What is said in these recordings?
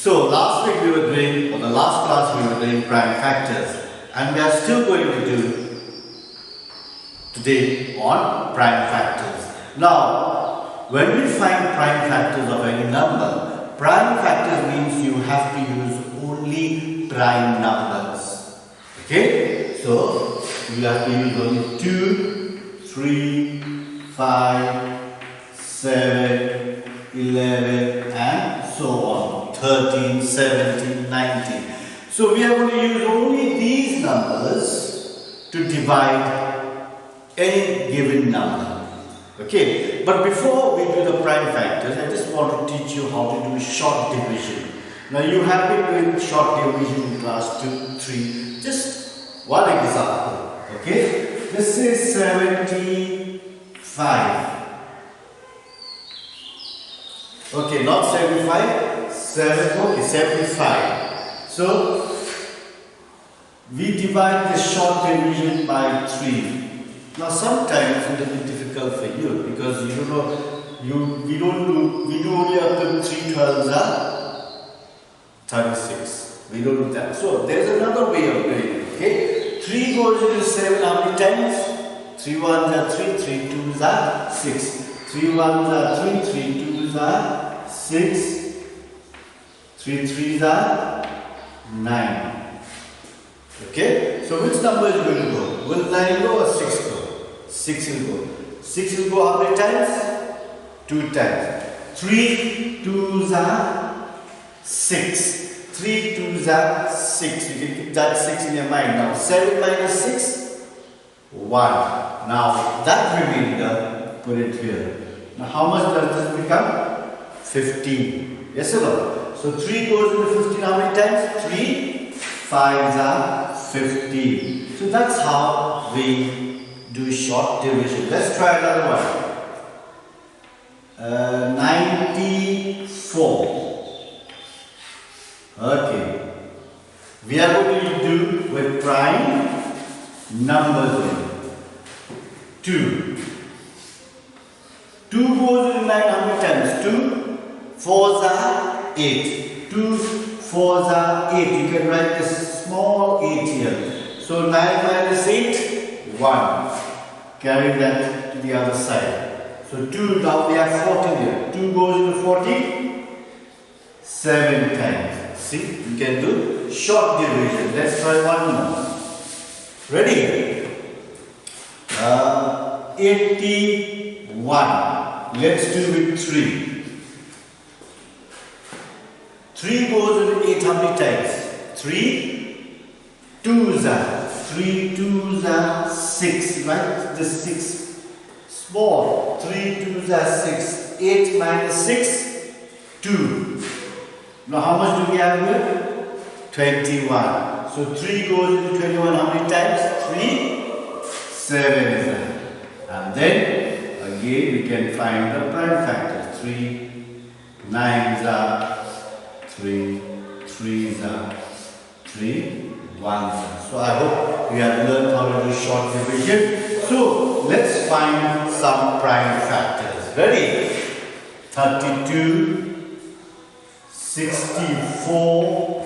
So last week we were doing, or the last class we were doing prime factors, and we are still going to do today on prime factors. Now, when we find prime factors of any number, prime factors means you have to use only prime numbers. Okay? So, you have to use only 2, 3, 5, 7, 11 and so on. 13, 17, 19. So we are going to use only these numbers to divide any given number. Okay, but before we do the prime factors, I just want to teach you how to do short division. Now you have been doing short division in class 2, 3. Just one example. Okay, this is 75. Okay, not 75. 75. So we divide the short division by 3. Now sometimes it will be difficult for you because you don't know, we do only up to 3 12s are 36. We don't do that. So there's another way of doing it. Okay, 3 goes into 7 how many times? 3 1s are 3, 3 2s are 6. 3 1s are 3, 3 2s are 6. 3 3s are 9. Okay, so which number is going to go? Will 9 go or 6 go? 6 will go. 6 will go how many times? 2 times. 3 2s are 6. 3 2s are 6. You can keep that 6 in your mind. Now 7 minus 6? 1. Now that remainder, put it here. Now how much does this become? 15. Yes or no? So 3 goes into 15 how many times? 3 5s are 15. So that's how we do short division. Let's try another one. 94. Okay. We are going to do with prime numbers. 2. 2 goes into 9 how many times? 2 4s are 8. 2 4s are 8. You can write this small 8 here. So 9 minus 8, 1. Carry that to the other side. So 2, now we have 14 here. 2 goes into 40, 7 times. See, you can do short division. Let's try one more. Ready? 81. Let's do with 3. 3 goes into 8 how many times? 3 2s are 3 2s are 6, right? This 6 small. 3 2s are 6. 8 minus 6, 2. Now how much do we have here? 21. So 3 goes into 21 how many times? 3 7 is there. And then again we can find the prime factors. 3 9s are 3 3s are 3 1s are. So I hope we have learned how to do short division. So let's find some prime factors. Ready? 32, 64,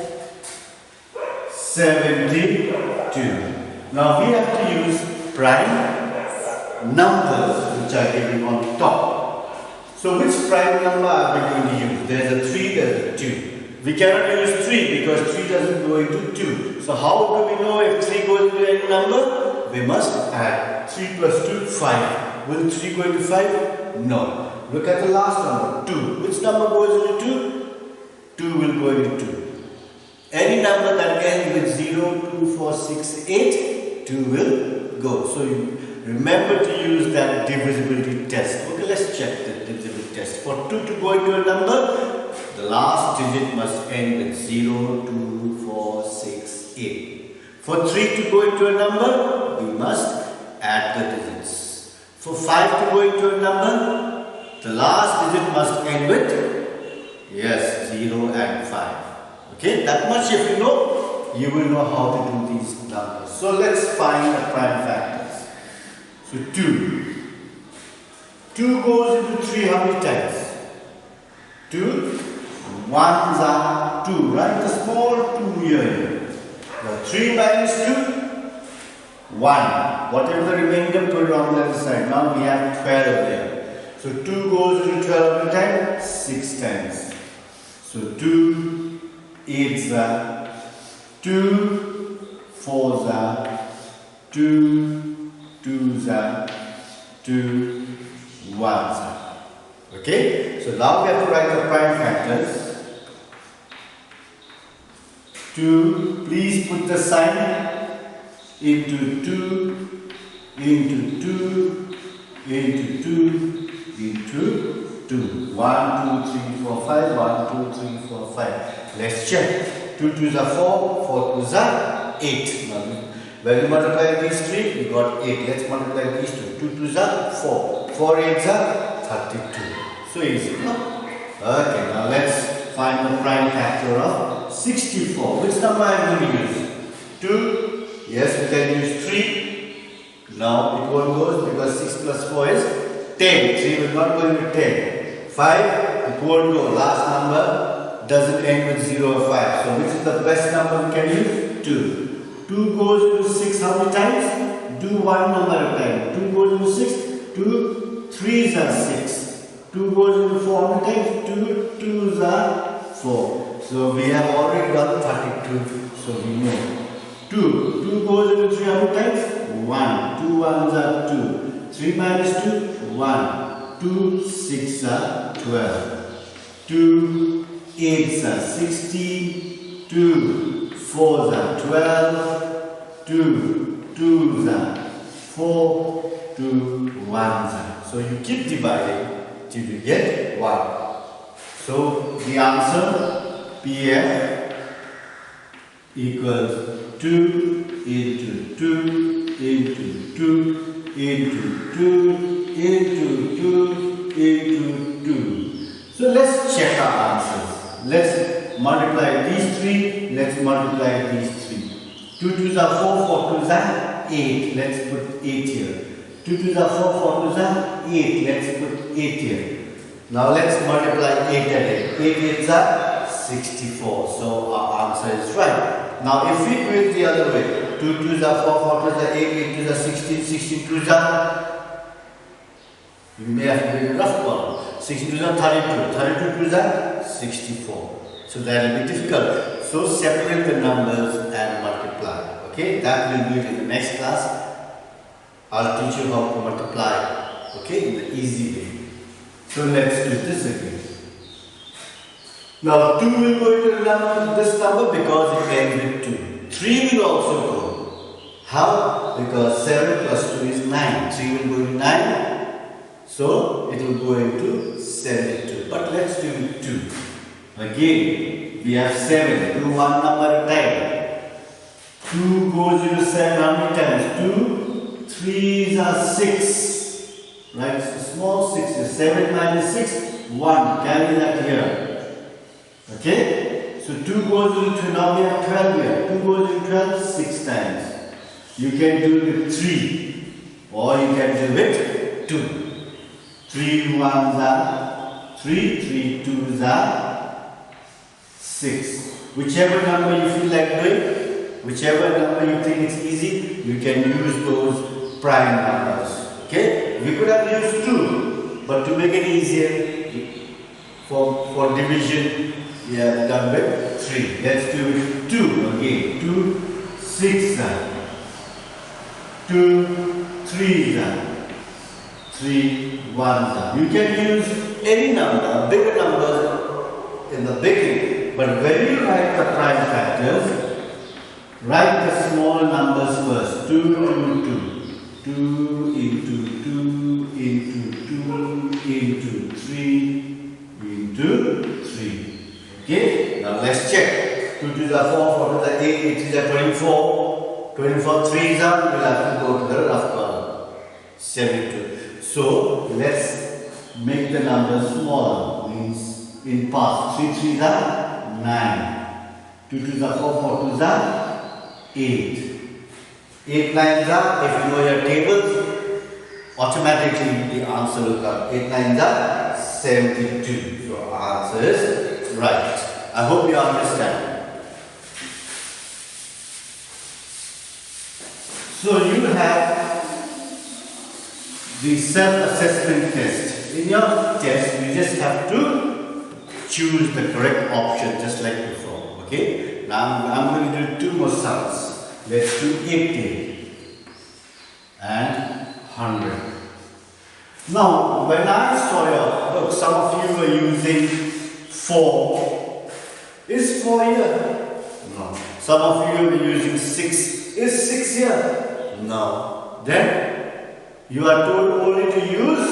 72. Now we have to use prime numbers which are given on top. So which prime number are we going to use? There's a 3, there's a 2. We cannot use 3 because 3 doesn't go into 2. So how do we know if 3 goes into any number? We must add 3 plus 2, 5. Will 3 go into 5? No. Look at the last number, 2. Which number goes into 2? 2 will go into 2. Any number that ends with 0, 2, 4, 6, 8, 2 will go. So you remember to use that divisibility test. Okay, let's check the divisibility test. For 2 to go into a number, the last digit must end with 0, 2, 4, 6, 8. For 3 to go into a number, we must add the digits. For 5 to go into a number, the last digit must end with, yes, 0 and 5. Okay, that much if you know, you will know how to do these numbers. So let's find the prime factors. So 2. 2 goes into 3 how many times? 2 1s are have 2. Write the small 2 here. Now 3 minus 2, 1. Whatever the remainder, put it on the other side. Now we have 12 there. So 2 goes into 12 every time, 6 times. So 2 8s are 2 4s are 2 2s are 2 1s are. Okay? So now we have to write the prime factors. 2, please put the sign into 2, into 2, into 2, into 2. 1, 2, 3, 4, 5. 1, 2, 3, 4, 5. Let's check. 2 2s are 4, 4 2s are 8. Now, when we multiply these 3, we got 8. Let's multiply these 2. 2 2s are 4. 4 8s are 32. So easy, no? Okay, now let's find the prime factor of 64. Which number I am going to use? 2. Yes, we can use 3. Now it won't go because 6 plus 4 is 10. 3 will not go into 10. 5, it won't go. Last number doesn't end with 0 or 5. So which is the best number we can use? 2. 2 goes into 6 how many times? Do one number at a time. 2 goes into 6. 2 3s are 6. 2 goes into 4 how many times? 2 2s are 4. So we have already done 32. So we know. 2 goes into 3 how many times? 1. 2 1s are 2. 3 minus 2, 1. 2 6 are 12. 2 8s are 16. 2 4s are 12. 2 2s are 4. 2 1s are. So you keep dividing till you get 1. So the answer PF equals 2 into 2 into 2 into 2 into 2 into 2. So let's check our answers. Let's multiply these 3. Let's multiply these 3. 2 2s are 4, 4 2s are 8. Let's put 8 here. 2 2s are 4, 4 2s are 8. Let's put 8 here. Now let's multiply 8 and 8. 8 8s are 64. So our answer is right. Now if we do it the other way, 2 2s are 4, 4 2s are 8, 8 2s are 16, 16 2s are, you may have to do a rough one. 16 2s are 32, 32 2s are 64. So that will be difficult. So separate the numbers and multiply. Okay, that we'll do it in the next class. I'll teach you how to multiply. Okay, in the easy way. So let's do this again. Now 2 will go into this number because it ends with 2. 3 will also go. How? Because 7 plus 2 is 9. 3 will go into 9. So it will go into 72. But let's do it 2. Again, we have 7. Do one number at a time. 2 goes into 7 how many times? 2 3s are 6. Right? So small 6 is 7 minus 6, 1. Carry that here. Okay? So 2 goes into, now we have 12 here. 2 goes into 12 6 times. You can do it with 3 or you can do it 2. 3 1s are 3, 3 2s are 6. Whichever number you feel like doing, whichever number you think is easy, you can use those prime numbers. Okay? We could have used 2, but to make it easier for division, we have done with 3. Let's do it 2 again. 2 6 2 3 3 1. You can use any number, bigger numbers in the beginning, but when you write the prime factors, write the small numbers first. 2 2 2. 2 into 2 into 2 into 3 into 3. Okay? Now let's check. 2 2s are 4, 4 2s are 8, 8 3s are 24. 24 3s are, we'll have to go to the rough column. 72. So let's make the numbers smaller. Means in parts. 3 3s are 9. 2 2s are 4, 4 2s are 8. 8 9s are, if you know your tables, automatically the answer will come. 8 9s are 72. So our answer is right. I hope you understand. So you have the self-assessment test. In your test, you just have to choose the correct option, just like before. Okay? Now I'm going to do two more sums. Let's do 80 and 100. Now, when I saw your, look, some of you were using 4. Is 4 here? No. Some of you were using 6. Is 6 here? No. Then you are told only to use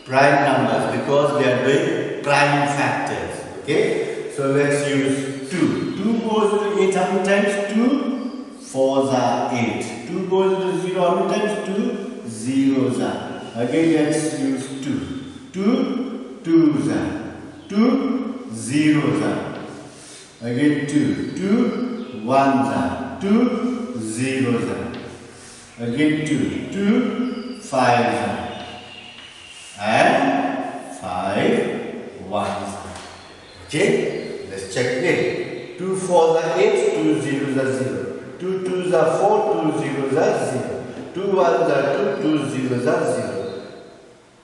prime numbers because they are doing prime factors. Okay? So let's use 2. 2 goes to 8 how many times? 2 4s are 8. 2 goes to 0 how many times? 2 zeros are. Again let's use 2. 2 2s are. 2 zeros are. Again 2. 2 1s are. 2 zeros are. Again 2. 2 5s are. And 5 1s are. Okay? Let's check it. 2 4s are 8. 2 zeros are 0. 2 2s are 4. 2 zeros are 0. 2 1s are 2. 2 zeros are 0.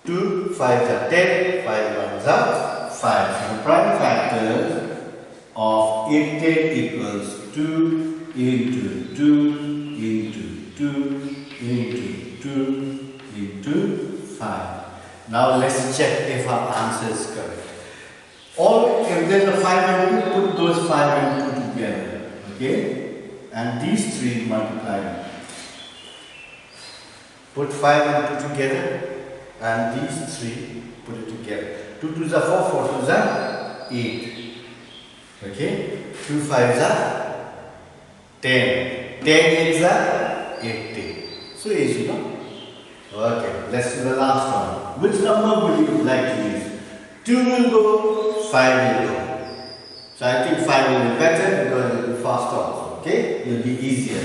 2 5s are 10, 5 1s are 5. So the prime factors of 8 10 equals 2 into 2 into 2 into 2 into 5. Now let's check if our answer is correct. Or if there's a 5 and 2, put those 5 and 2 together. Okay? And these 3 multiply. Put 5 and 2 together. And these 3 put it together. 2 2s are 4, 4 2s are 8. Okay? 2 5s are 10. 10 8s are 80. So easy, no? Okay, let's do the last one. Which number would you like to use? 2 will go, 5 will go. So I think 5 will be better because it will be faster also. Okay? It will be easier.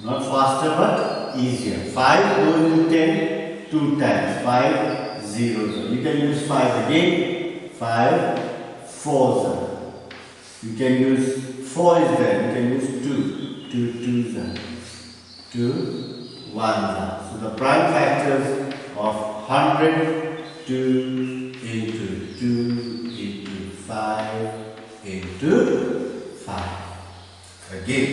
Not faster but easier. 5 goes into 10. 2 times 5 zeros. You can use 5 again. 5 4s. You can use 4 is there. You can use 2. 2 2s. 2 1s. So the prime factors of 100 2 into 2 into 5 into 5. Again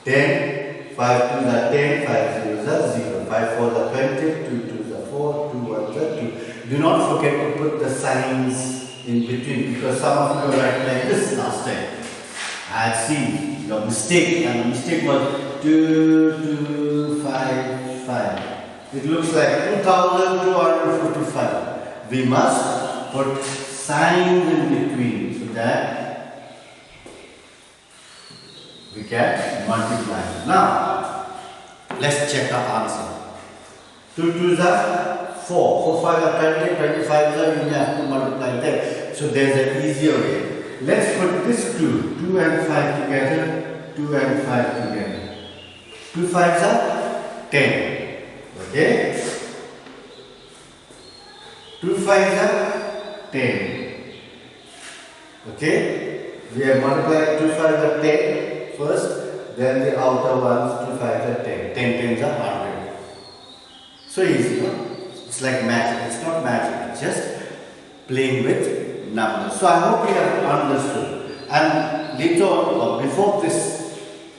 10. 5 2s are 10. 5 zeros are 0. 5 4s are 20, 2 2s are 4, 2 1s are 2. Do not forget to put the signs in between because some of you were writing like this last time. I had seen your mistake and the mistake was 2 2 5 5. It looks like 2255. We must put signs in between so that we can multiply. Now, let's check our answer. 2 2s are 4. 4 5 are 20. 25s are, you have to multiply them. So there's an easier way. Let's put this 2. 2 and 5 together. 2 and 5 together. 2 5s are 10. Okay? 2 5s are 10. Okay? We have multiplied 2 5s are 10 first. Then the outer ones, 2 5s are 10. 10 10s are 100. So easy, no? It's like magic. It's not magic. It's just playing with numbers. So I hope you have understood. And later on, or before this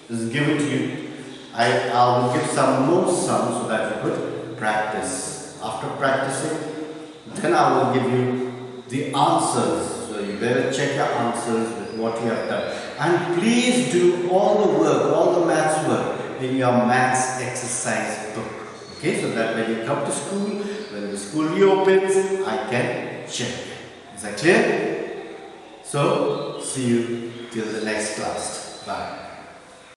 is given to you, I will give some more sums so that you could practice. After practicing, then I will give you the answers. So you better check your answers with what you have done. And please do all the work, all the maths work in your maths exercise book. Okay, so that when you come to school, when the school reopens, I can check. Is that clear? So, see you till the next class. Bye.